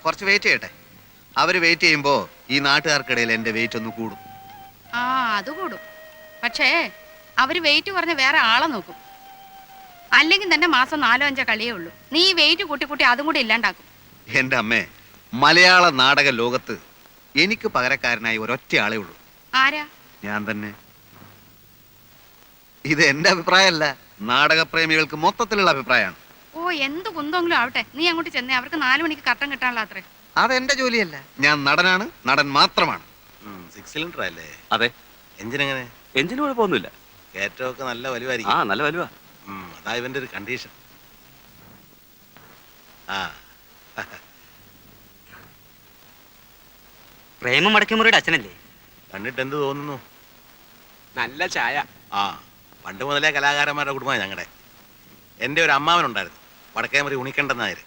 കുറച്ച് വെയിറ്റ് ചെയ്യട്ടെ. അവര് വെയിറ്റ് ചെയ്യുമ്പോ ഈ നാട്ടുകാർക്കിടയിൽ എന്റെ വെയിറ്റ് ഒന്ന് കൂടും. ആ അത് കൂടും. പക്ഷേ അവര് വെയിറ്റ് കുറഞ്ഞ വേറെ ആളെ നോക്കും. അല്ലെങ്കിൽ തന്നെ മാസം 4-5 കളിയേ ഉള്ളൂ. നീ വെയിറ്റ് കൂട്ടി കൂട്ടി അതും കൂടി ഇല്ലാണ്ടാക്കും. എന്റെ അമ്മേ, മലയാള നാടക ലോകത്ത് എനിക്ക് പകരക്കാരനായി ഒരൊറ്റ ആളേ ഉള്ളൂ. ആരാ? ഞാൻ തന്നെ. ഇത് എന്റെ അഭിപ്രായമല്ല, നാടകപ്രേമികൾക്ക് മൊത്തത്തിലുള്ള അഭിപ്രായമാണ്. ഓ എന്ത് കുന്തെങ്കിലും ആവട്ടെ, നീ അങ്ങോട്ട് ചെന്നേ. അവർക്ക് 4 മണിക്ക് കട്ടൻ കിട്ടാനുള്ള അത്രേ. അതെന്റെ ജോലിയല്ല. ഞാൻ നടനാണ്, നടൻ മാത്രമാണ്. 6 സിലിണ്ടർ അല്ലേ? അതെ. എഞ്ചിൻ എങ്ങനെ? എഞ്ചിന് കുഴപ്പമൊന്നുമില്ല. കയറ്റമൊക്കെ നല്ല വലുവായിരിക്കും. ആ നല്ല വലുവാ. അതാ ഇവന്റെ ഒരു കണ്ടീഷൻ. പ്രേമം മടക്കുമുറിയുടെ അച്ഛനല്ലേ? കണ്ടിട്ട് എന്ത് തോന്നുന്നു? നല്ല ചായ. പണ്ട് മുതലേ കലാകാരന്മാരുടെ കുടുംബമാണ് ഞങ്ങളുടെ. എൻ്റെ ഒരു അമ്മാവനുണ്ടായിരുന്നു, വടക്കേമുറി ഉണിക്കണ്ടൻ നായർ.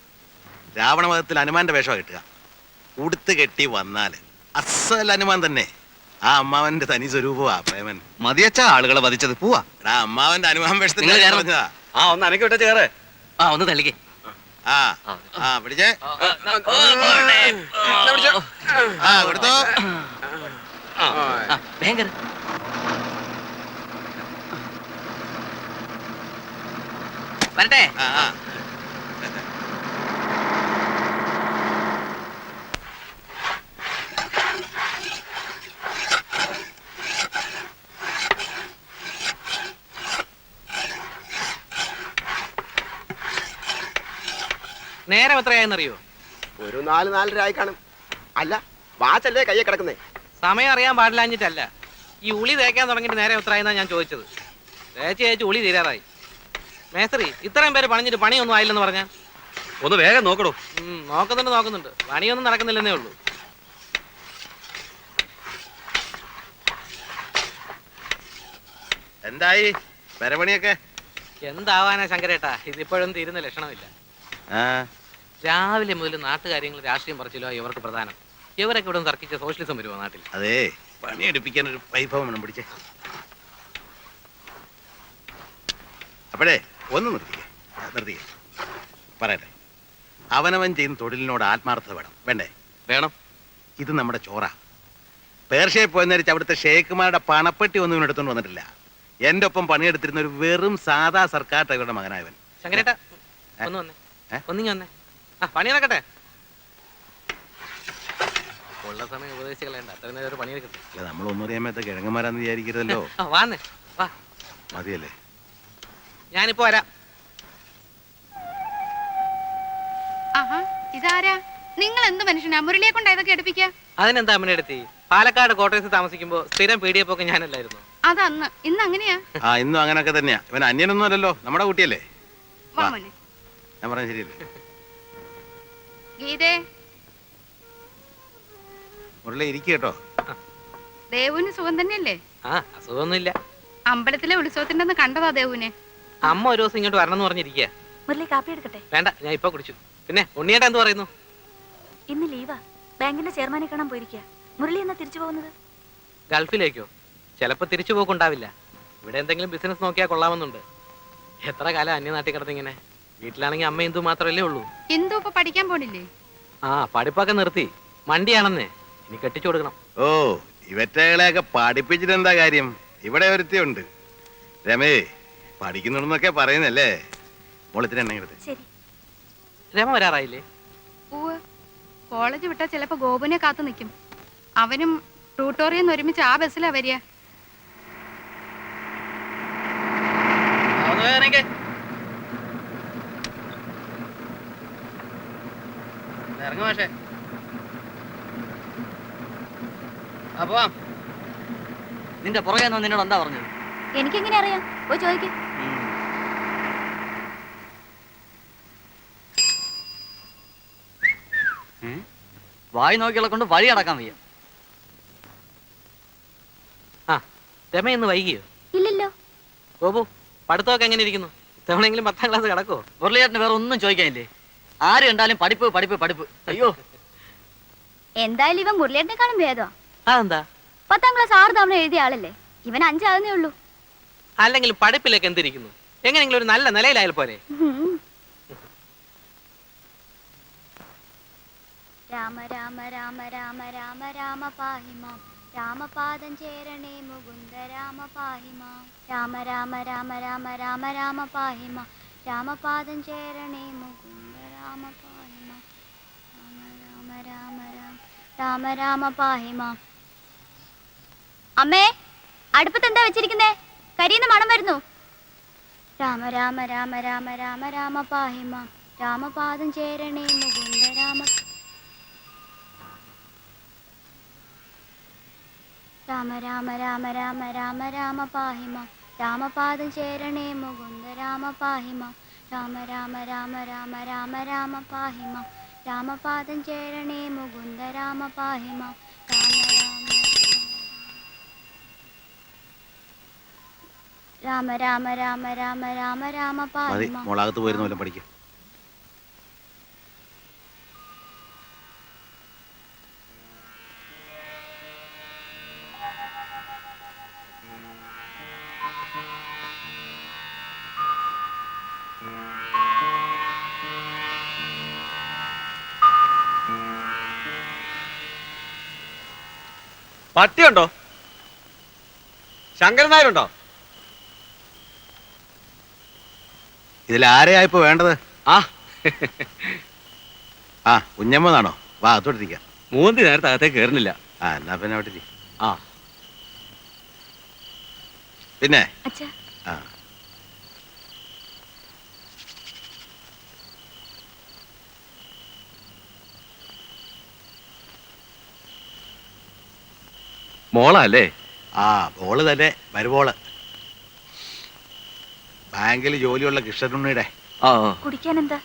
രാവണവധത്തിൽ ഹനുമാന്റെ വേഷമാണ് കിട്ടുക. ഉടുത്ത് കെട്ടി വന്നാൽ അസൽ ഹനുമാൻ തന്നെ. ആ അമ്മാവന്റെ തനി സ്വരൂപമാ പ്രേമൻ. മതിയച്ച ആളുകളെ വധിച്ചത്. പോവാ. അമ്മാവന്റെ ഹനുമാൻ വേഷത്തിൽ പറഞ്ഞതാ. ഒന്ന് അനക്കി വിട്ട ചേറ്. ഒന്ന് തള്ളിക്കേ. പിടിച്ചേ. കൊടുത്തോ. ഭയങ്കര വരട്ടെ. നേരം എത്രയായെന്നറിയോ? ഒരു 4-4:30 ആയി കാണും. അല്ല, വാച്ചല്ലേ കയ്യെ കിടക്കുന്നേ? സമയം അറിയാൻ പാടില്ലാഞ്ഞിട്ടല്ല. ഈ ഉളി തേക്കാൻ തുടങ്ങിയിട്ട് നേരം എത്രയായെന്നാ ഞാൻ ചോദിച്ചത്. തേച്ച് ഉളി തീരാറായി. മേസ്ത്രി, ഇത്രയും പേര് പണിഞ്ഞിട്ട് പണിയൊന്നും ആയില്ലെന്ന് പറഞ്ഞാ? ഒന്ന് വേഗം നോക്കണോ? നോക്കുന്നുണ്ട്. പണിയൊന്നും നടക്കുന്നില്ലെന്നേ ഉള്ളൂ. എന്തായി പരപണിയൊക്കെ? എന്താവാനാ ശങ്കരേട്ടാ, ഇതിപ്പോഴൊന്നും തീരുന്ന ലക്ഷണമില്ല. രാവിലെ മുതൽ നാട്ടുകാര്യങ്ങൾ രാഷ്ട്രീയം പറിച്ചില്ലോ ഇവർക്ക് പ്രധാനം. ഇവരൊക്കെ ഇവിടെ തർക്കിച്ച സോഷ്യലിസം വരുമോ നാട്ടിൽ? അതെ, പണിയെടുപ്പിക്കാൻ ഒരു വൈഭവം വേണം. പിടിച്ചേ. അപ്പോഴേ ഒന്ന് നിർത്തിക്കേ. പറയട്ടെ, അവനവൻ ചെയ്യുന്ന തൊഴിലിനോട് ആത്മാർത്ഥത വേണ്ടേ? വേണം. ഇത് നമ്മുടെ ചോറ. പേർഷ്യയിൽ പോയെന്നരിച്ച് അവിടുത്തെ ഷേഖുമാരുടെ പണപ്പെട്ടി ഒന്നും ഇവനെടുത്തോണ്ട് വന്നിട്ടില്ല. എന്റെ ഒപ്പം പണിയെടുത്തിരുന്ന ഒരു വെറും സാധാ സർക്കാർ ഡ്രൈവറുടെ മകനായവൻ. ശങ്കരേട്ടാ ഒന്ന് വന്നേ. ഒന്നിങ്ങി വന്നേ. പണി നടക്കട്ടെ. ഉള്ള സമയം ഉപദേശിച്ച് കളയണ്ട. അത്ര നേരം പണിയെടുക്കട്ടെ. അല്ല, നമ്മളൊന്നും അറിയാമത്തെ കിഴങ്ങന്മാരാന്ന് വിചാരിക്കരുതല്ലോ. വാന്നേ വാ. മതിയല്ലേ? ഞാനിപ്പോ വരാം. ആഹാ, ഇതാരാ? നിങ്ങൾ എന്ത് മനുഷ്യനാ? മുരളിയെ കൊണ്ട് ഇതൊക്കെ എടുപ്പിക്കുക. അതിനെന്താ അമ്മനെടുത്തി? പാലക്കാട് കോട്ടയത്ത് താമസിക്കുമ്പോ സ്ഥിരം പീഡിയപ്പൊക്കെ ഞാനല്ലായിരുന്നു. അതന്ന്. ഇന്ന് അങ്ങനെയാ? ഇന്നും അങ്ങനൊക്കെ തന്നെയാ. ഇവൻ അന്യനൊന്നും അല്ലല്ലോ, നമ്മുടെ കുട്ടിയല്ലേ. വാ മോനെ. ഞാൻ പറഞ്ഞ ശരിയല്ലേ? ഗീതേ, മുരളി ഇരിക്കട്ടോ. ദേവുവിന് സുഖം തന്നെയല്ലേ? അസുഖമൊന്നുമില്ല. അമ്പലത്തിലെ ഉത്സവത്തിന്റെ കണ്ടതാ ദേവുവിനെ. അമ്മ ഒരു ദിവസം ഇങ്ങോട്ട് വരണം എന്ന് പറഞ്ഞിരിക്കുക. മുരളി കാപ്പി എടുക്കട്ടെ? വേണ്ട, ഞാൻ ഇപ്പൊ കുടിച്ചു. പിന്നെ ഉണ്ണിയേട്ടാ എന്ത് പറയുന്നു? ഇന്ന് ലീവാ. ബാങ്കിന്റെ ചെയർമാനെ കാണാൻ പോയിരിക്കുക. മുരളി എന്നാ തിരിച്ചു പോകുന്നത്? ഗൾഫിലേക്കോ? ചിലപ്പോ തിരിച്ചു പോക്കുണ്ടാവില്ല. ഇവിടെ എന്തെങ്കിലും ബിസിനസ് നോക്കിയാൽ കൊള്ളാമെന്നുണ്ട്. എത്ര കാലം അന്യനാട്ടിൽ കിടന്നിങ്ങനെ. വീട്ടിലാണെങ്കിൽ അമ്മ ഇന്ദു മാത്രമല്ലേ ഉള്ളൂ. ഇന്ദു ഇപ്പൊ പഠിക്കാൻ പോണില്ലേ? പഠിപ്പൊക്കെ നിർത്തി. മണ്ടിയാണെന്നേ. ഇനി കെട്ടിച്ചു കൊടുക്കണം. ഓ, ഇവറ്റകളെയൊക്കെ പഠിപ്പിച്ചിട്ട് എന്താ കാര്യം? ഇവിടെ ഒരുത്തിയുണ്ട്, രമേ. പഠിക്കുന്നുണ്ടെന്നൊക്കെ പറയുന്നല്ലേ. മോളത്തിന് എണ്ണ എടുത്ത്. ശരി. രമ വരാറായില്ലേ? കോളേജ് വിട്ടാ ചിലപ്പോ ഗോപുനെ കാത്തു നിൽക്കും. അവനും ട്യൂട്ടോറിയം ഒരുമിച്ച് ആ ബസ്സിലാ വരിക. ഇറങ്ങും പക്ഷേ. അപ്പൊ നിന്റെ പുറകെ നിന്നോട് എന്താ പറഞ്ഞത്? എനിക്കെങ്ങനെ അറിയാം? പോയി ചോദിക്കും. വായി നോക്കികളെ കൊണ്ട് വഴി അടക്കാൻ വയ്യ. രമ ഇന്ന് വൈകിയോ? ഇല്ലല്ലോ. ഗോപു, പഠിത്തമൊക്കെ എങ്ങനെ ഇരിക്കുന്നു? ഇത്തവണെങ്കിലും 10ാം ക്ലാസ് കിടക്കോ? മുരളിയേട്ടന് വേറെ ഒന്നും ചോദിക്കാനില്ലേ? ആര് കണ്ടാലും പഠിപ്പ് പഠിപ്പ് പഠിപ്പ്. അയ്യോ, എന്തായാലും ഇവൻ മുരളിയേട്ടനെക്കാളും ഭേദമാ. അതെന്താ? 10ാം ക്ലാസ് 6 തവണ എഴുതിയ ആളല്ലേ. ഇവൻ 5 ആകുന്നേ ഉള്ളൂ. അല്ലെങ്കിൽ പഠിപ്പിലേക്ക് എന്തിരിക്കുന്നു? എങ്ങനെയെങ്കിലും ഒരു നല്ല നിലയിലായാൽ പോരെ. രാമ രാമ രാമ രാമ രാമ രാമ പാഹി മാം രാമപാദം ചേരണേ മുകുന്ദ രാമ പാഹി മാം രാമ രാമ രാമ രാമ രാമ രാമ പാഹി മാം രാമപാദം ചേരണേ മുകുന്ദ രാമ പാഹി മാം രാമ രാമ രാമ രാമ രാമ രാമ പാഹി മാം. അമ്മേ, അടുപ്പത്ത് എന്താ വെച്ചിരിക്കുന്നേ? കരിയുന്ന മണം വരുന്നു. രാമ രാമ രാമ രാമ രാമ രാമ പാഹി മാം രാമപാദം ചേരണേ മുകുന്ദ രാമ രാമ രാമ രാമ രാമ രാമ രാമ പാഹി മാം രാമപാദം ചേരണേ മുകുന്ദ രാമ പാഹി മാം രാമ രാമ രാമ രാമ രാമ രാമ പാഹി മാം രാമപാദം ചേരണേ മുകുന്ദ രാമ പാഹി മാം രാമ രാമ രാമ രാമ രാമ രാമ പാഹി മതി, മാം. മോളകത്ത് പോയിരുന്ന വല്ലതും പഠിക്കും. പട്ടിയുണ്ടോ? ശങ്കരൻ നായരുണ്ടോ? ഇതിൽ ആരെയാ ഇപ്പൊ വേണ്ടത്? ആ ആ, കുഞ്ഞമ്മന്നാണോ? വാ, അതോട്ടിരിക്കാം. മൂന്തി നേരത്തെ അകത്തേക്ക് കയറുന്നില്ല. ആ, എന്നാ പിന്നെ അവിടെ ഇരി. ആ പിന്നെ അച്ഛാ, ആ, മോളാ അല്ലേ? ആ, ബോള് തന്നെ, വരുബോള്. ബാങ്കിൽ ജോലിയുള്ള കൃഷ്ണനുണ്ണിയുടെ. ആ കുടിക്കാൻ എന്താ?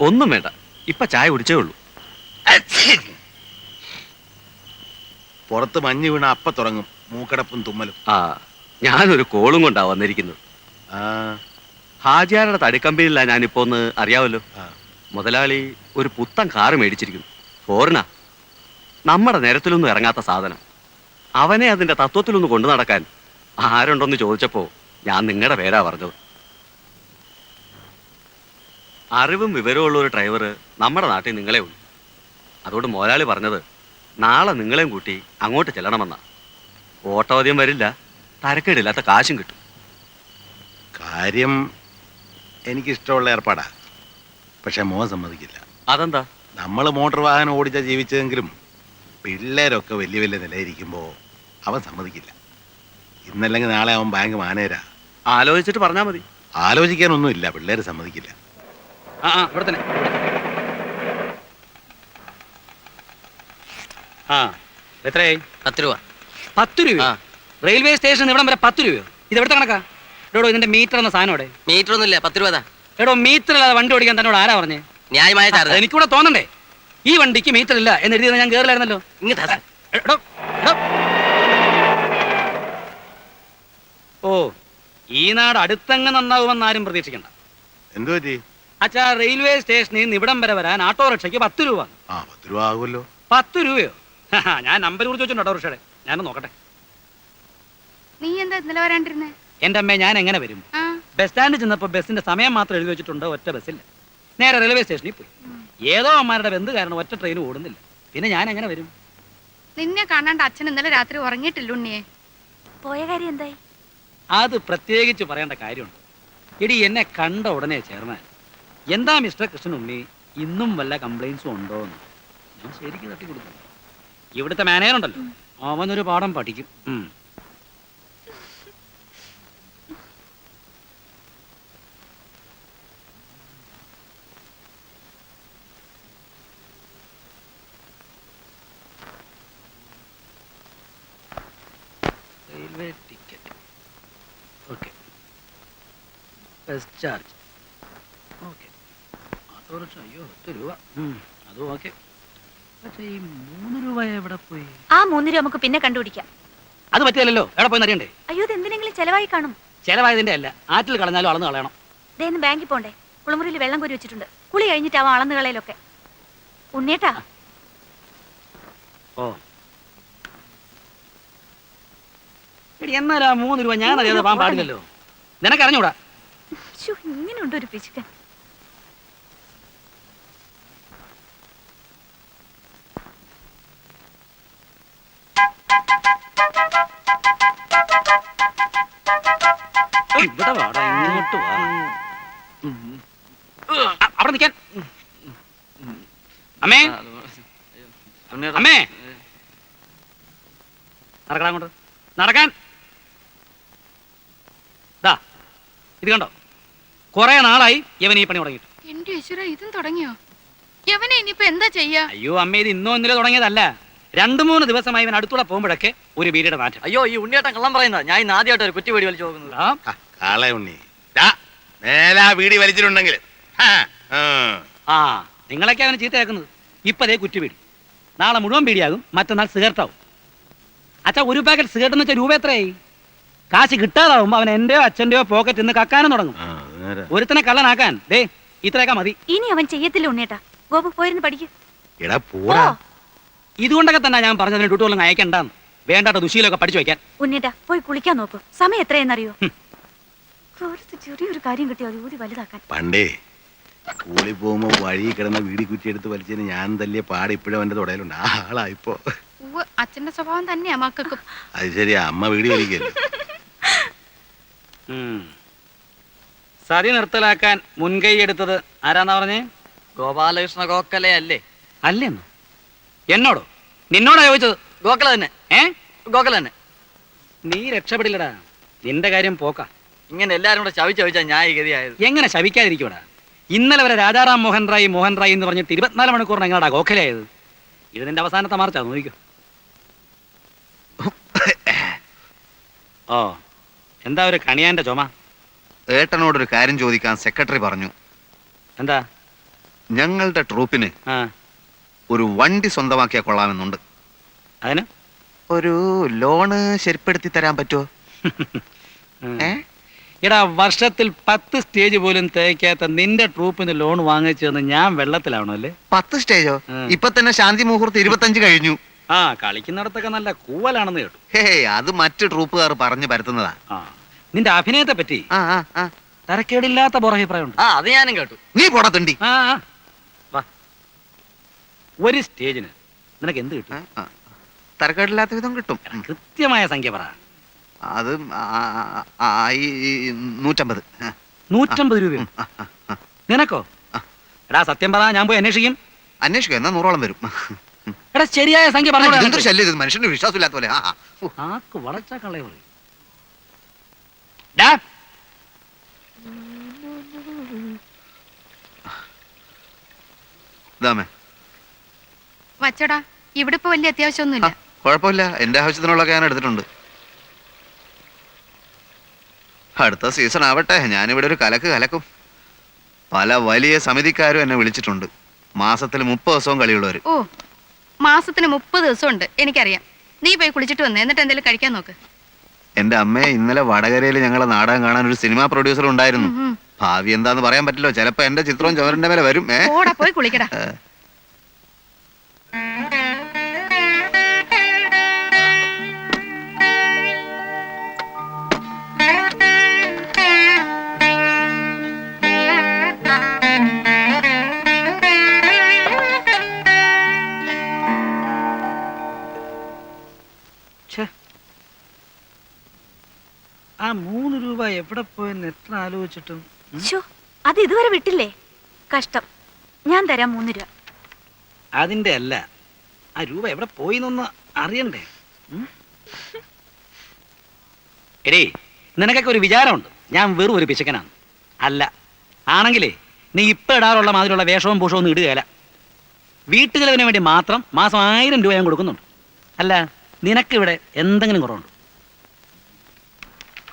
ഒന്നും വേണ്ട, ഇപ്പൊ ചായ കുടിച്ചേ ഉള്ളൂ. പുറത്ത് മഞ്ഞ് വീണ അപ്പ തുടങ്ങും മൂക്കടപ്പും തുമ്മലും. ആ ഞാനൊരു കോളും കൊണ്ടാ വന്നിരിക്കുന്നത്. ആ, ഹാജിയാരുടെ തടിക്കമ്പനിയില്ല ഞാനിപ്പോ ഒന്ന് അറിയാമല്ലോ. ആ. മുതലാളി ഒരു പുത്തൻ കാറ് മേടിച്ചിരിക്കുന്നു. ഫോറിനാ. നമ്മുടെ നിരത്തിലൊന്നും ഇറങ്ങാത്ത സാധനം. അവനെ അതിന്റെ തത്വത്തിലൊന്ന് കൊണ്ടു നടക്കാൻ ആരുണ്ടോന്ന് ചോദിച്ചപ്പോ ഞാൻ നിങ്ങളുടെ പേരാ പറഞ്ഞത്. അറിവും വിവരവും ഉള്ള ഒരു ഡ്രൈവർ നമ്മുടെ നാട്ടിൽ നിങ്ങളെ ഉള്ളൂ. അതുകൊണ്ട് മുതലാളി പറഞ്ഞത് നാളെ നിങ്ങളെയും കൂട്ടി അങ്ങോട്ട് ചെല്ലണമെന്നാ. ഓട്ടോദ്യം വരില്ല, തരക്കേടില്ലാത്ത കാശും കിട്ടും. കാര്യം എനിക്കിഷ്ടമുള്ള ഏർപ്പാടാ. പക്ഷെ മോൻ സമ്മതിക്കില്ല. അതെന്താ? നമ്മൾ മോട്ടോർ വാഹനം ഓടിച്ചാ ജീവിച്ചതെങ്കിലും പിള്ളേരൊക്കെ വലിയ വലിയ നിലയിരിക്കുമ്പോൾ അവൻ സമ്മതിക്കില്ല. ഇന്നല്ലെങ്കിൽ നാളെ അവൻ ബാങ്ക് മാനേരാ. ആലോചിച്ചിട്ട് പറഞ്ഞാൽ മതി. ആലോചിക്കാനൊന്നുമില്ല, പിള്ളേര് സമ്മതിക്കില്ല. ആ ആ, ഇവിടെ തന്നെ. ആ, എത്രയായി? 10 രൂപ. 10 രൂപ? റെയിൽവേ സ്റ്റേഷൻ ഇവിടം വരെ 10 രൂപയോ? ഇത് എവിടുത്തെ കണക്കാ? എടോ, ഇതിന്റെ മീറ്റർ എന്ന സാധനം ഇവിടെ. മീറ്റർ ഒന്നുമില്ല, 10 രൂപ. എടോ, മീറ്റർ ഇല്ലാതെ വണ്ടി ഓടിക്കാൻ തന്നോട് ആരാ പറഞ്ഞേ? ന്യായമായ ചാർജ്. എനിക്കൂടെ തോന്നണ്ടേ? ഈ വണ്ടിക്ക് മീറ്റർ ഇല്ല എന്ന് എഴുതിയത് ഞാൻ കേറില്ലായിരുന്നല്ലോ. ഇങ്ങോട്ടാ. എടോ, എടോ. ഓ, ഈ നാട് അടുത്തങ്ങ് നന്നാവുമെന്ന് ആരും പ്രതീക്ഷിക്കണ്ട. എന്തു പറ്റി? അച്ഛാ, റെയിൽവേ സ്റ്റേഷനിൽ നിന്ന് ഇവിടം വരെ വരാൻ ഓട്ടോറിക്ഷയ്ക്ക് 10 രൂപ. ആ, 10 രൂപ ആകുമല്ലോ. 10 രൂപയോ? ഞാൻ നമ്പർ കുറിച്ച് വെച്ചിട്ടുണ്ട് ഓട്ടോറിക്ഷയുടെ. ഞാനൊന്ന് നോക്കട്ടെ. നീ എന്താ ഇന്നലെ വരാണ്ടിരുന്നേ? എന്റെ അമ്മേ, ഞാൻ എങ്ങനെ വരും? ആ ബസ് സ്റ്റാൻഡിൽ ചെന്നപ്പോ ബസ്സിന്റെ സമയം മാത്രം എഴുതി വെച്ചിട്ടുണ്ട്. ഒറ്റ ബസ്സില്ല. നേരെ റെയിൽവേ സ്റ്റേഷനിൽ പോയി. ഏതോ അമ്മമാരുടെ ബന്ധു കാരണം ഒറ്റ ട്രെയിൻ ഓടുന്നില്ല. പിന്നെ ഞാൻ എങ്ങനെ വരും? നിന്നെ കാണാണ്ട് അച്ഛൻ ഇന്നലെ രാത്രി ഉറങ്ങിയിട്ടില്ല ഉണ്ണിയെ. പോയ കാര്യം എന്തായി? അത് പ്രത്യേകിച്ച് പറയേണ്ട കാര്യമുണ്ട്. എടി, എന്നെ കണ്ട ഉടനെ ചെയർമാൻ, എന്താ മിസ്റ്റർ കൃഷ്ണനുണ്ണി, ഇന്നും വല്ല കംപ്ലൈൻസും ഉണ്ടോ എന്ന് ഞാൻ ശരിക്കും തട്ടി കൊടുത്തു. ഇവിടുത്തെ മാനേജർ ഉണ്ടല്ലോ, അവനൊരു പാഠം പഠിക്കും. Railway ticket, okay. Bus charge, okay. Autorickshaw, അയ്യോ 10 രൂപ, അതും ഓക്കെ. പക്ഷേ ഈ 3 രൂപ എവിടെ പോയി? ആ 3 രൂപ നമുക്ക് പിന്നെ കണ്ടുപിടിക്കാം. അത് പറ്റില്ലല്ലോ. എവിടെ പോയി അറിയണ്ടേ? അയ്യോ, ഇത് എന്തിനെങ്കിലും ചെലവായി കാണും. ചെലവായതിന്റെ അല്ല, ആറ്റിൽ കളഞ്ഞാലും അളന്ന് കളയണം. ദേ, ബാങ്കിൽ പോണ്ടേ? കുളിമുറിയിൽ വെള്ളം കോരി വെച്ചിട്ടുണ്ട്. കുളി കഴിഞ്ഞിട്ടാവും അളന്ന് കളയിലൊക്കെ. ഉണ്ണേട്ടാ, ഓ എടി, എന്നാലും ആ 3 രൂപ ഞാൻ അറിയാതെ പോകാൻ പാടില്ലല്ലോ. നിനക്കറിഞ്ഞൂടാ? ഇങ്ങനെയുണ്ട് ഒരു പിശുക്കൻ. ഇവിടെ വാടാ, ഇങ്ങോട്ട് വാ. അവിടെ നിൽക്കാൻ. അമ്മേ, അമ്മേ, നടക്കാൻ അങ്ങോട്ട്, നടക്കാൻ. ദാ ഇത് കണ്ടോ, കുറെ നാളായി ഇവൻ ഈ പണി തുടങ്ങിയിട്ട്. എന്റെ ഈശ്വര, ഇതും തുടങ്ങിയോ? യവനെ ഇനിയിപ്പോ എന്താ ചെയ്യാ? അയ്യോ അമ്മ, ഇത് ഇന്നോ ഇന്നലെ തുടങ്ങിയതല്ല. 2-3 ദിവസമായി ഇവൻ അടുത്തൂടെ പോകുമ്പോഴൊക്കെ ഒരു വീടിയുടെ നാറ്റം. അയ്യോ ഈ ഉണ്ണിയേട്ടൻ കള്ളം പറയുന്ന, ഞാൻ ഇന്ന് ആദ്യമായിട്ട് ഒരു കുറ്റി വീടി വലിച്ചു പോകുന്നത്. കാളെ ഉണ്ണി മേലാ വീടി വലിച്ചിട്ടുണ്ടെങ്കിൽ ആ നിങ്ങളൊക്കെ അവന് ചീത്ത കേൾക്കുന്നത്. ഇപ്പൊ അതേ കുറ്റിവീടി, നാളെ മുഴുവൻ പീടിയാകും, മറ്റന്നാൾ സിഗരറ്റാവും. അച്ഛാ, ഒരു പാക്കറ്റ് സിഗരറ്റ് എന്ന് വെച്ചാൽ രൂപ എത്രയായി? കാശ് കിട്ടാതാവുമ്പോ അവൻ എന്റെയോ അച്ഛന്റെയോ പോക്കറ്റ് നിന്ന് കക്കാനും തുടങ്ങും. ഒരുത്തനെ കള്ളനാക്കാൻ ദേ ഇത്രയൊക്കെ മതി. ഇനി അവൻ ചെയ്യത്തില്ല ഉണ്ണേട്ടാ. ഗോപു പോയിരുന്ന് പഠിക്കും. എടാ പോടാ. ഇതുകൊണ്ടൊക്കെ തന്നെ ഞാൻ പറഞ്ഞതിന് ഡ്യൂട്ടികളും അയക്കണ്ടെന്ന്, വേണ്ടാത്ത ദുശീലൊക്കെ പഠിച്ചു വെക്കാൻ. ഉണ്ണേട്ടാ പോയി കുളിക്കാൻ നോക്കൂ. സമയം എത്രയെന്നറിയോ? ചെറിയൊരു കാര്യം കിട്ടിയോ അത് ഊതി വലുതാക്കാൻ. പണ്ടേ സ്കൂളിൽ പോകുമ്പോ വഴി കിടന്ന വീടി കുറ്റിയെടുത്ത് വലിച്ചതിന് ഞാൻ തല്ലിയ പാട് ഇപ്പോഴും അവന്റെ തുടയിലുണ്ട്. ആ ആളാ ഇപ്പൊ. അച്ഛന്റെ സ്വഭാവം തന്നെയാ മക്കൾക്കും. അത് ശരിയാ, അമ്മ വീടി വലിക്കല്ലേ. സതി നിർത്തലാക്കാൻ മുൻകൈ എടുത്തത് ആരാന്നാ പറഞ്ഞേ? ഗോപാലകൃഷ്ണ ഗോഖലെ അല്ലേ? അല്ലെന്നോ? എന്നോടോ? നിന്നോടാ ചോദിച്ചത്? ഗോഖല തന്നെ. ഗോഖല തന്നെ. നീ രക്ഷപ്പെടില്ലടാ, നിന്റെ കാര്യം പോക്ക. ഇങ്ങനെ എല്ലാരും കൂടെ ചവിച്ചാ ഞാൻ ഈ ഗതിയായത്. എങ്ങനെ ശവിക്കാതിരിക്കൂടാ? ഇന്നലെ വരെ രാജാറാം മോഹൻ റായ് എന്ന് പറഞ്ഞിട്ട് 24 മണിക്കൂറിന് എങ്ങനെയാ ഗോഖലയായത്? ഇത് നിന്റെ അവസാനത്തെ മാർച്ചാ, നോക്കിക്കോ. ഓ, എന്താ ഒരു കണിയാന്റെ ചുമ? ഏട്ടനോടൊരു കാര്യം ചോദിക്കാൻ സെക്രട്ടറി പറഞ്ഞു. എന്താ? ഞങ്ങളുടെ ട്രൂപ്പിന് ആ ഒരു വണ്ടി സ്വന്തമാക്കിയാൽ കൊള്ളാമെന്നുണ്ട്. അതിന് ഒരു ലോണ് ശരിപ്പെടുത്തി തരാൻ പറ്റുമോ? എടാ, വർഷത്തിൽ 10 സ്റ്റേജ് പോലും തേക്കാത്ത നിന്റെ ട്രൂപ്പിന് ലോൺ വാങ്ങിച്ചതെന്ന് ഞാൻ വെള്ളത്തിലാവണോ അല്ലേ? 10 സ്റ്റേജോ? ഇപ്പൊ തന്നെ ശാന്തി മുഹൂർത്തം 25 കഴിഞ്ഞു. ആ, കളിക്കുന്നിടത്തൊക്കെ നല്ല കൂവലാണെന്ന് കേട്ടു. ഹേ, അത് മറ്റു ട്രൂപ്പുകാർ പറഞ്ഞു പരത്തുന്നതാ. ആ, നിന്റെ അഭിനയത്തെ പറ്റി തരക്കേടില്ലാത്ത പുറഭിപ്രായമുണ്ട്. ആ, അത് ഞാനും കേട്ടു. നീ പോടത്തണ്ടി. വാ, ഒരു സ്റ്റേജിന് നിനക്ക് എന്ത് കിട്ടും? തരക്കേടില്ലാത്ത വിധം കിട്ടും. കൃത്യമായ സംഖ്യ പറ. അത് 150. 150 രൂപയോ? നിനക്കോ? എടാ സത്യം പറ, ഞാൻ പോയി അന്വേഷിക്കും. അന്വേഷിക്കുക, എന്നാ 100ഓളം വരും. എടാ ശരിയായ സംഖ്യ പറഞ്ഞു. എന്തൊരു ശല്യം ഇത്, മനുഷ്യന്റെ വിശ്വാസമില്ലാത്ത പോലെ. ആക്ക് വളച്ചാ കള്ളേ പറയും. വച്ചടാ, ഇവിടെ ഇപ്പൊ വലിയ അത്യാവശ്യമൊന്നുമില്ല. കുഴപ്പമില്ല, എന്റെ ആവശ്യത്തിനുള്ളതൊക്കെ ഞാൻ എടുത്തിട്ടുണ്ട്. അടുത്ത സീസൺ ആവട്ടെ, ഞാനിവിടെ ഒരു കലക്കും. പല വലിയ സമിതിക്കാരും എന്നെ വിളിച്ചിട്ടുണ്ട്. മാസത്തിൽ 30 ദിവസവും കളിയുള്ളവര്. ഓ, മാസത്തിന് 30 ദിവസം ഉണ്ട്, എനിക്കറിയാം. നീ പോയി കുളിച്ചിട്ട് വന്നേ, എന്നിട്ട് എന്തെങ്കിലും കഴിക്കാൻ നോക്ക്. എന്റെ അമ്മയെ, ഇന്നലെ വടകരയിൽ ഞങ്ങളെ നാടകം കാണാൻ ഒരു സിനിമാ പ്രൊഡ്യൂസർ ഉണ്ടായിരുന്നു. ഭാവി എന്താന്ന് പറയാൻ പറ്റില്ലോ, ചിലപ്പോ എന്റെ ചിത്രവും ചുവരന്റെ മേലെ വരും. പോയി കുളിക്കടാ. ആ 3 രൂപ എവിടെ പോയെന്ന് എത്ര ആലോചിച്ചിട്ടും അത് ഇതുവരെ വിട്ടില്ലേ? കഷ്ടം. ഞാൻ തരാം 3 രൂപ. അതിന്റെ അല്ല, ആ രൂപ എവിടെ പോയിന്നൊന്ന് അറിയണ്ടേ? എടേ, നിനക്കൊക്കെ ഒരു വിചാരമുണ്ട് ഞാൻ വെറും ഒരു പിശുക്കനാണ്. അല്ല, ആണെങ്കിലേ നീ ഇപ്പൊ ഇടാറുള്ള മാതിരിയുള്ള വേഷവും പൂഷവും ഒന്നും ഇടുകയല്ല. വീട്ടുചെലവിന് വേണ്ടി മാത്രം മാസം 1000 രൂപ ഞാൻ കൊടുക്കുന്നുണ്ട്. അല്ല, നിനക്കിവിടെ എന്തെങ്കിലും കുറവുണ്ടോ?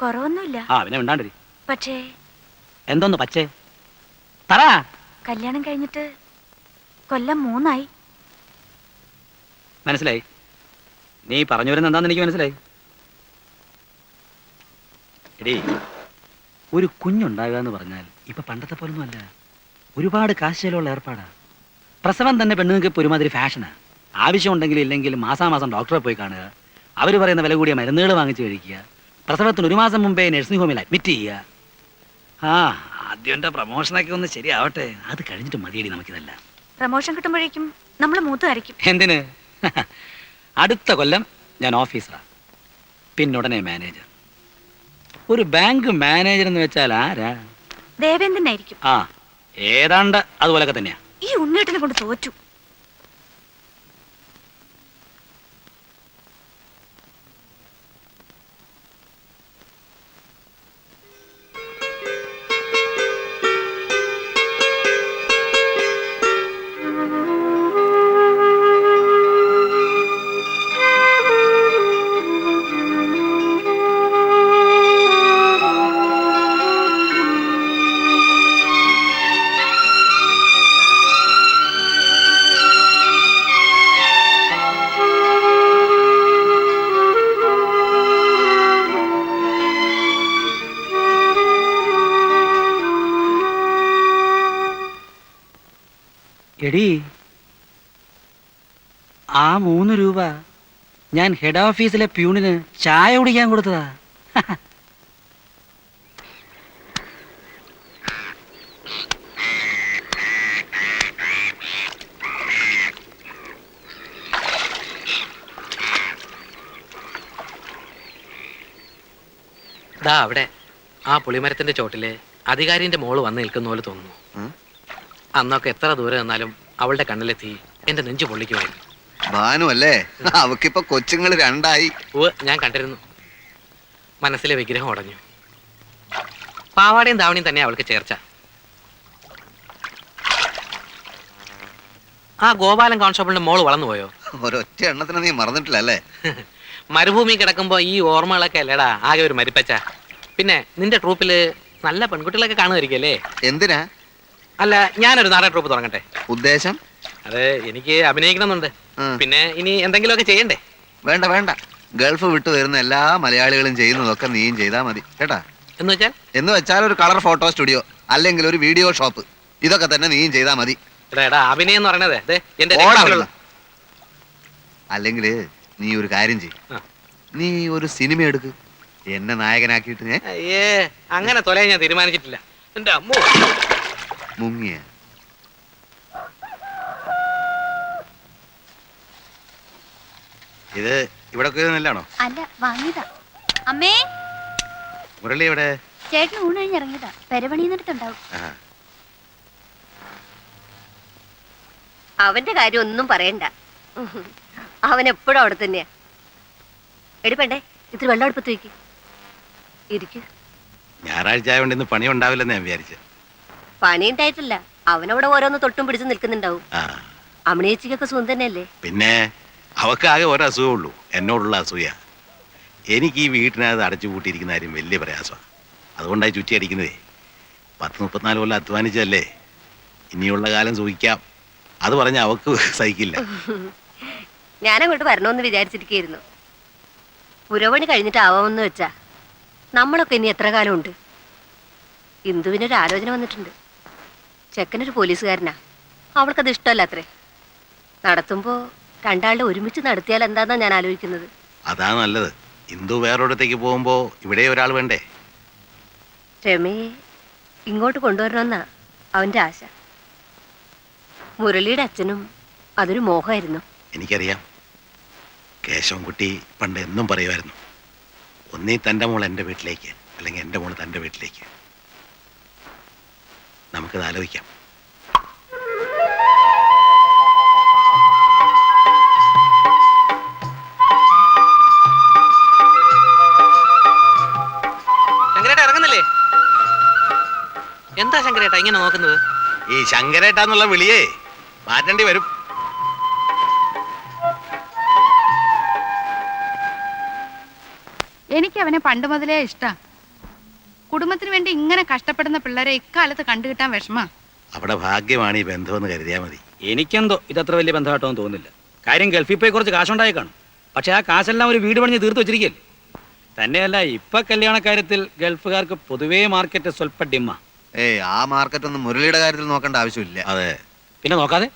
കുറവൊന്നുമില്ല. ആ, പിന്നെ മിണ്ടാണ്ടിരി. പക്ഷേ എന്തോന്ന് പച്ചേ പറ. കല്യാണം കഴിഞ്ഞിട്ട് കൊല്ലം 3 മനസ്സിലായി. നീ പറഞ്ഞു വരുന്ന എന്താന്ന് എനിക്ക് മനസ്സിലായി. എടീ, ഒരു കുഞ്ഞുണ്ടാകുക എന്ന് പറഞ്ഞാൽ ഇപ്പൊ പണ്ടത്തെ പോലൊന്നും അല്ല. ഒരുപാട് കാശ് ചെലവുള്ള ഏർപ്പാടാ. പ്രസവം തന്നെ പെണ്ണുങ്ങൾക്ക് ഇപ്പൊ ഒരുമാതിരി ഫാഷനാ. ആവശ്യമുണ്ടെങ്കിലും ഇല്ലെങ്കിലും മാസാമാസം ഡോക്ടറെ പോയി കാണുക, അവർ പറയുന്ന വില കൂടിയ മരുന്നുകൾ വാങ്ങിച്ച് കഴിക്കുക, പ്രസവത്തിന് 1 മാസം മുമ്പേ നഴ്സിംഗ് ഹോമിൽ അഡ്മിറ്റ് ചെയ്യുക. ആദ്യം എന്റെ പ്രമോഷനൊക്കെ ഒന്ന് ശരിയാവട്ടെ, അത് കഴിഞ്ഞിട്ട് മതിയടി നമുക്കിതല്ല. പ്രമോഷൻ കിട്ടുമ്പോഴേക്കും നമ്മൾ മൂത്തുകാരിക്കും. എന്തിന്? അടുത്ത കൊല്ലം ഞാൻ ഓഫീസറാ, പിന്നുടനെ മാനേജർ. ഒരു ബാങ്ക് മാനേജർ എന്ന് വെച്ചാൽ ആരാ? ദേവേന്ദ്രനായിരിക്കും. ആ, ഏതാണ്ട് അതുപോലൊക്കെ തന്നെയാ. ഈ ഉണ്ണേട്ടിനെ കൊണ്ട് തോറ്റു. എടി, ആ 3 രൂപ ഞാൻ ഹെഡ് ഓഫീസിലെ പ്യൂണിന് ചായ കുടിക്കാൻ കൊടുത്തതാ. ദാ അവിടെ ആ പുളിമരത്തിന്റെ ചോട്ടില് അധികാരിന്റെ മോള് വന്ന് നിൽക്കുന്ന പോലെ തോന്നുന്നു. അന്നൊക്കെ എത്ര ദൂരെ നിന്നാലും അവളുടെ കണ്ണിലെത്തി എന്റെ നെഞ്ചു പൊള്ളിക്കുമായിരുന്നു. ഭാനു അല്ലേ? അവക്കിപ്പോ കൊച്ചുങ്ങൾ 2ആയി. ഞാൻ കണ്ടിരുന്നു. മനസ്സിലെ വിഗ്രഹം ഉടഞ്ഞു. പാവാടയും ധാവണിയും തന്നെ അവൾക്ക് ചേർച്ച. ആ ഗോപാലൻ കോൺസ്റ്റബിളിന്റെ മോള് വളർന്നു പോയോ? ഒരൊറ്റ എണ്ണത്തിന് നീ മറന്നിട്ടില്ല അല്ലേ? മരുഭൂമി കിടക്കുമ്പോ ഈ ഓർമ്മകളൊക്കെ അല്ലേടാ ആകെ ഒരു മരിപ്പച്ച. പിന്നെ നിന്റെ ട്രൂപ്പില് നല്ല പെൺകുട്ടികളൊക്കെ കാണുമായിരിക്കല്ലേ? എന്തിനാ? അല്ല, ഞാനൊരു നാടക ട്രൂപ്പ് തുടങ്ങട്ടെ. ഉദ്ദേശം? അത് എനിക്ക് അഭിനയിക്കണമെന്നുണ്ട്. പിന്നെ ഇനി എന്തെങ്കിലുമൊക്കെ ചെയ്യണ്ടേ? വേണ്ട വേണ്ട, ഗൾഫ് വിട്ടു വരുന്ന എല്ലാ മലയാളികളും ചെയ്യുന്നതൊക്കെ നീയും ചെയ്താൽ മതി കേട്ടാ. എന്ന് വെച്ചാൽ ഒരു കളർ ഫോട്ടോ സ്റ്റുഡിയോ അല്ലെങ്കിൽ ഒരു വീഡിയോ ഷോപ്പ്, ഇതൊക്കെ തന്നെ നീയും ചെയ്താൽ മതി. അഭിനയം എന്ന് പറയണത് എന്റെ അല്ലെങ്കിൽ നീ ഒരു കാര്യം ചെയ്യും, നീ ഒരു സിനിമ എടുക്ക്, എന്നെ നായകനാക്കിയിട്ട്. അയ്യേ, അങ്ങനെ തൊലയാൻ ഞാൻ തീരുമാനിച്ചിട്ടില്ല. എന്റെ അമ്മോ, മുങ്ങിയ ഇത് ഇവിടെ നെല്ലാണോ? അല്ല, വാങ്ങിയതാ. അമ്മേ, മുരളി എവിടെ? ചേട്ടൻ ഊണ് കഴിഞ്ഞ് ഇറങ്ങിയതാ. പെരപണിയെടുത്തുണ്ടാവും. അവന്റെ കാര്യം ഒന്നും പറയണ്ട. അവൻ എപ്പോഴും അവിടെ തന്നെയാ. എടുപ്പണ്ടേ, ഇത്തിരി വെള്ളം അടുപ്പത്ത് വയ്ക്ക്. ഇരിക്കു. ഞായറാഴ്ച ആയതുകൊണ്ട് ഇന്ന് പണി ഉണ്ടാവില്ലെന്ന് ഞാൻ വിചാരിച്ചു. പണി ഉണ്ടായിട്ടില്ല, അവനവിടെ ഓരോന്ന് തൊട്ടും പിടിച്ച് നിൽക്കുന്നുണ്ടാവും. അമ്മണിയേച്ചിക്കൊക്കെ സുഖം തന്നെയല്ലേ? പിന്നെ അവക്ക് ആകെ ഒരു അസുഖമുള്ളൂ, എന്നോടുള്ള അസൂയ. എനിക്ക് ഈ വീട്ടിനകത്ത് അടച്ചു പൂട്ടിയിരിക്കുന്ന കാര്യം വലിയ പ്രയാസമാണ്. അതുകൊണ്ടായി ചുറ്റി അടിക്കുന്നതേ. 10-34 കൊല്ലം അധ്വാനിച്ചല്ലേ, ഇനിയുള്ള കാലം സൂഹിക്കാം. അത് പറഞ്ഞ അവക്ക് സഹിക്കില്ല. ഞാനങ്ങോട്ട് വരണമെന്ന് വിചാരിച്ചിരിക്കുന്നു. പുരവണി കഴിഞ്ഞിട്ടാവാമെന്ന് വെച്ചാ നമ്മളൊക്കെ ഇനി എത്ര കാലം ഉണ്ട്? ഇന്ദുവിനൊരു ആലോചന വന്നിട്ടുണ്ട്. ചെക്കനൊരു പോലീസുകാരനാ. അവൾക്കത് ഇഷ്ടമല്ല അത്രേ. നടത്തുമ്പോ രണ്ടാളുടെ ഒരുമിച്ച് നടത്തിയാൽ എന്താന്നാ ഞാൻ ആലോചിക്കുന്നത്. അതാ നല്ലത്. ഇന്ദു വേറൊരിടത്തേക്ക് പോകുമ്പോ ഇവിടെ ഒരാൾ വേണ്ടേ? രമയെ ഇങ്ങോട്ട് കൊണ്ടുവരണമെന്നാ അവന്റെ ആശ. മുരളിയുടെ അച്ഛനും അതൊരു മോഹമായിരുന്നു. എനിക്കറിയാം. കേശവൻകുട്ടി പണ്ട് എന്നും പറയുമായിരുന്നു, ഒന്നീ തൻ്റെ മോൾ എൻ്റെ വീട്ടിലേക്ക്, അല്ലെങ്കിൽ എൻ്റെ മോൾ തൻ്റെ വീട്ടിലേക്ക്. നമുക്കത് ആലോചിക്കാം. ശങ്കരേട്ട ഇറങ്ങുന്നില്ലേ? എന്താ ശങ്കരേട്ട ഇങ്ങനെ നോക്കുന്നത്? ഈ ശങ്കരേട്ടാന്നുള്ള വിളിയേ മാറ്റേണ്ടി വരും. എനിക്ക് അവനെ പണ്ട് മുതലേ ഇഷ്ടാ. കുടുംബത്തിന് വേണ്ടി ഇങ്ങനെ കഷ്ടപ്പെടുന്ന പിള്ളേരെ ഇക്കാലത്ത് കണ്ടുകിട്ടാൻ വിഷമാ. അവിടെ ഭാഗ്യമാണ് ഈ ബന്ധമെന്ന് കരുതിയാൽ മതി. എനിക്കെന്തോ ഇതത്ര വലിയ ബന്ധമായിട്ടൊന്നും തോന്നുന്നില്ല. കാര്യം ഗൾഫിൽ പോയി കുറച്ച് കാശുണ്ടായി കാണും. പക്ഷെ ആ കാശെല്ലാം ഒരു വീട് പണിഞ്ഞ് തീർത്ത് വെച്ചിരിക്കല്ലേ. തന്നെയല്ല, ഇപ്പൊ കല്യാണക്കാര്യത്തിൽ ഗൾഫുകാർക്ക് പൊതുവേ മാർക്കറ്റ് സ്വല്പ ഡിമ്മ. ആ മാർക്കറ്റ് ഒന്നും മുരളിയുടെ കാര്യത്തിൽ നോക്കേണ്ട ആവശ്യമില്ല. അതെ, പിന്നെ നോക്കാതെ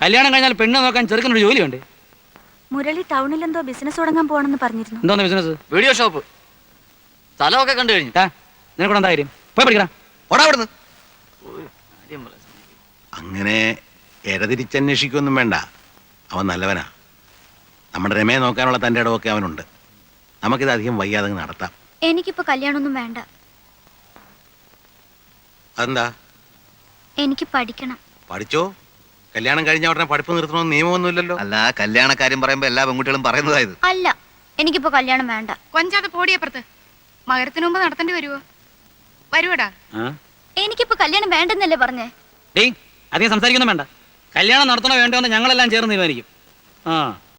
കല്യാണം കഴിഞ്ഞാൽ പെണ്ണ് നോക്കാൻ ചെറുക്കനൊരു ജോലി വേണ്ടേ? മുരളി ടൗണിൽ എന്തോ ബിസിനസ് തുടങ്ങാൻ പോകണമെന്ന് പറഞ്ഞിരുന്നു. എന്തോന്ന് ബിസിനസ്? Video shop. സ്ഥലമൊക്കെ കണ്ടു കഴിഞ്ഞു. നിനക്കൂടെ എന്താ കാര്യം? പോയി പഠിക്കണം. ഓടാ അവിടുന്ന്. അങ്ങനെ ഇരതിരിച്ചന്വേഷിക്കൊന്നും വേണ്ട. അവൻ നല്ലവനാ. നമ്മുടെ രമയെ നോക്കാനുള്ള തൻ്റെ ഇടമൊക്കെ അവനുണ്ട്. നമുക്കിത് അധികം വയ്യാതെ നടത്താം. എനിക്കിപ്പോ കല്യാണമൊന്നും വേണ്ട. അതെന്താ? എനിക്ക് പഠിക്കണം. പഠിച്ചോ. കല്യാണം കഴിഞ്ഞ ഉടനെ പഠിപ്പ് നിർത്തണമെന്ന് നിയമമൊന്നുമില്ലല്ലോ. അല്ല, കല്യാണക്കാര്യം പറയുമ്പോ എല്ലാ പെൺകുട്ടികളും പറയുന്നതായത്. അല്ല, എനിക്കിപ്പോ കല്യാണം വേണ്ട. കൊഞ്ചാതെ പോടിയപ്പുറത്ത്. മകരത്തിന് മുമ്പ് നടത്തേണ്ടി വരുവോ? വരുവടാ. എനിക്കിപ്പോ കല്യാണം വേണ്ടെന്നല്ലേ പറഞ്ഞേ? ഡേയ്, അധികം സംസാരിക്കൊന്നും വേണ്ട. കല്യാണം നടത്തണോ വേണ്ടോ എന്ന് ഞങ്ങളെല്ലാം ചേർന്ന് തീരുമാനിക്കും. ആ